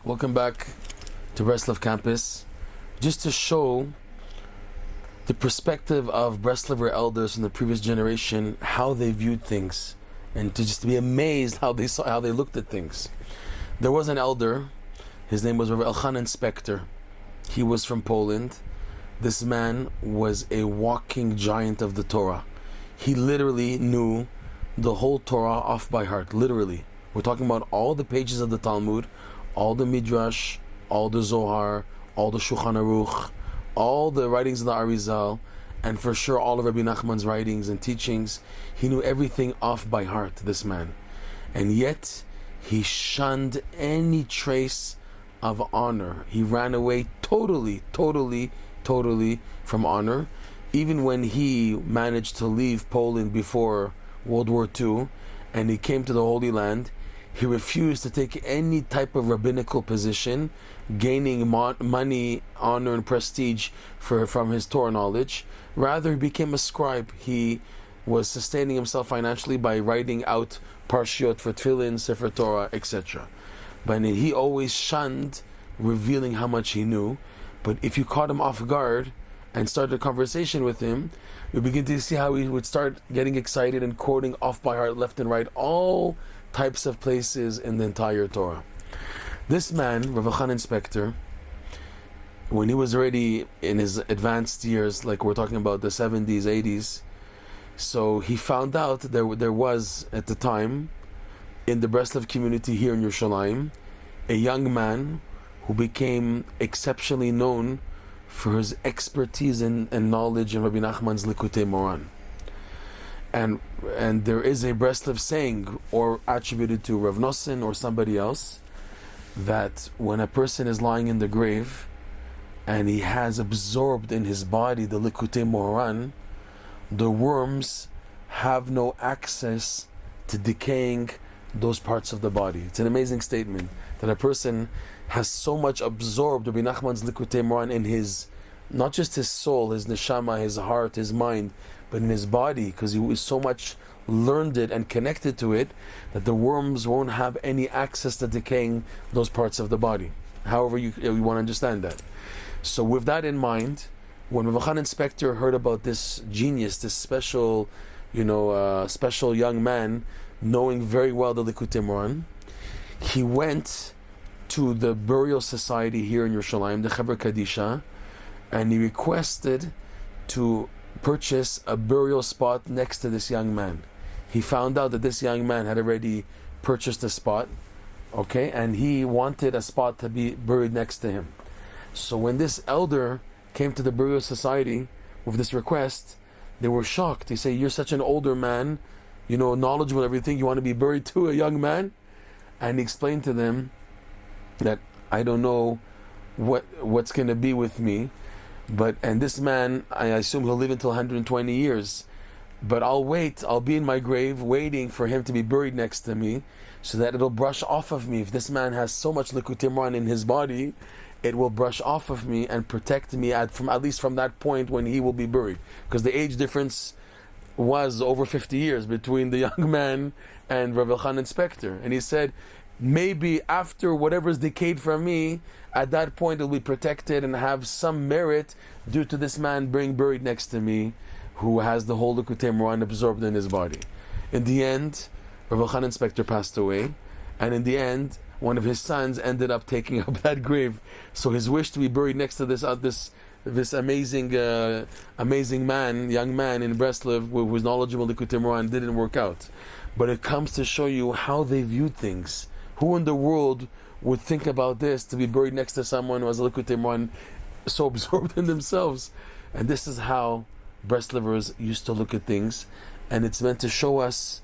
Welcome back to Breslov campus. Just to show the perspective of Breslover elders from the previous generation, how they viewed things, and to just be amazed how they looked at things. There was an elder, his name was Meir Elkabas. He was from Poland. This man was a walking giant of the Torah. He literally knew the whole Torah off by heart, literally. We're talking about all the pages of the Talmud, all the Midrash, all the Zohar, all the Shulchan Aruch, all the writings of the Arizal, and for sure all of Rebbe Nachman's writings and teachings. He knew everything off by heart, this man. And yet, he shunned any trace of honor. He ran away totally from honor. Even when he managed to leave Poland before World War II, and he came to the Holy Land, he refused to take any type of rabbinical position, gaining money, honor, and prestige from his Torah knowledge. Rather, he became a scribe. He was sustaining himself financially by writing out parshiot for Tefillin, Sefer Torah, etc. But he always shunned revealing how much he knew. But if you caught him off guard and started a conversation with him, you begin to see how he would start getting excited and quoting off by heart, left and right, all types of places in the entire Torah. This man, Rav Elchanan Spector, when he was already in his advanced years, like we're talking about the 70s, 80s, so he found out there was, at the time, in the Breslov community here in Yerushalayim, a young man who became exceptionally known for his expertise and knowledge in Rabbi Nachman's Likutey Moharan. And there is a Breslov saying, or attributed to Rav Nosson or somebody else, that when a person is lying in the grave and he has absorbed in his body the Likutey Moharan, the worms have no access to decaying those parts of the body. It's an amazing statement that a person has so much absorbed Rabbi Nachman's Likutey Moharan in his, not just his soul, his neshama, his heart, his mind, but in his body, because he was so much learned it and connected to it, that the worms won't have any access to decaying those parts of the body. However you want to understand that. So with that in mind, when Rav Elchanan Spector heard about this genius, this special young man, knowing very well the Likutey Moharan, he went to the burial society here in Yerushalayim, the Chaver Kadisha, and he requested to purchase a burial spot next to this young man. He found out that this young man had already purchased a spot, and he wanted a spot to be buried next to him. So when this elder came to the burial society with this request, they were shocked. They say, "You're such an older man, knowledgeable, everything, you want to be buried to a young man?" And he explained to them that, "I don't know what's going to be with me, and this man, I assume he'll live until 120 years, but I'll wait, I'll be in my grave waiting for him to be buried next to me, so that it'll brush off of me. If this man has so much Likutey Moharan in his body, it will brush off of me and protect me at least from that point when he will be buried." Because the age difference was over 50 years between the young man and Rav Elchanan Spector. And he said, maybe after whatever's decayed from me, at that point it'll be protected and have some merit due to this man being buried next to me, who has the whole Likutey Moharan absorbed in his body. In the end, Rav Elchanan Spector passed away, and in the end, one of his sons ended up taking up that grave. So his wish to be buried next to this amazing young man in Breslov, who was knowledgeable Likutey Moharan, didn't work out. But it comes to show you how they viewed things. Who in the world would think about this, to be buried next to someone who has a Likutey Moharan so absorbed in themselves? And this is how Breslovers used to look at things, and it's meant to show us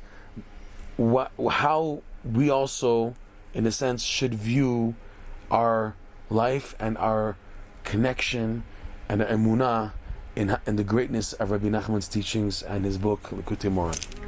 how we also, in a sense, should view our life and our connection and our emunah in the greatness of Rabbi Nachman's teachings and his book Likutey Moharan.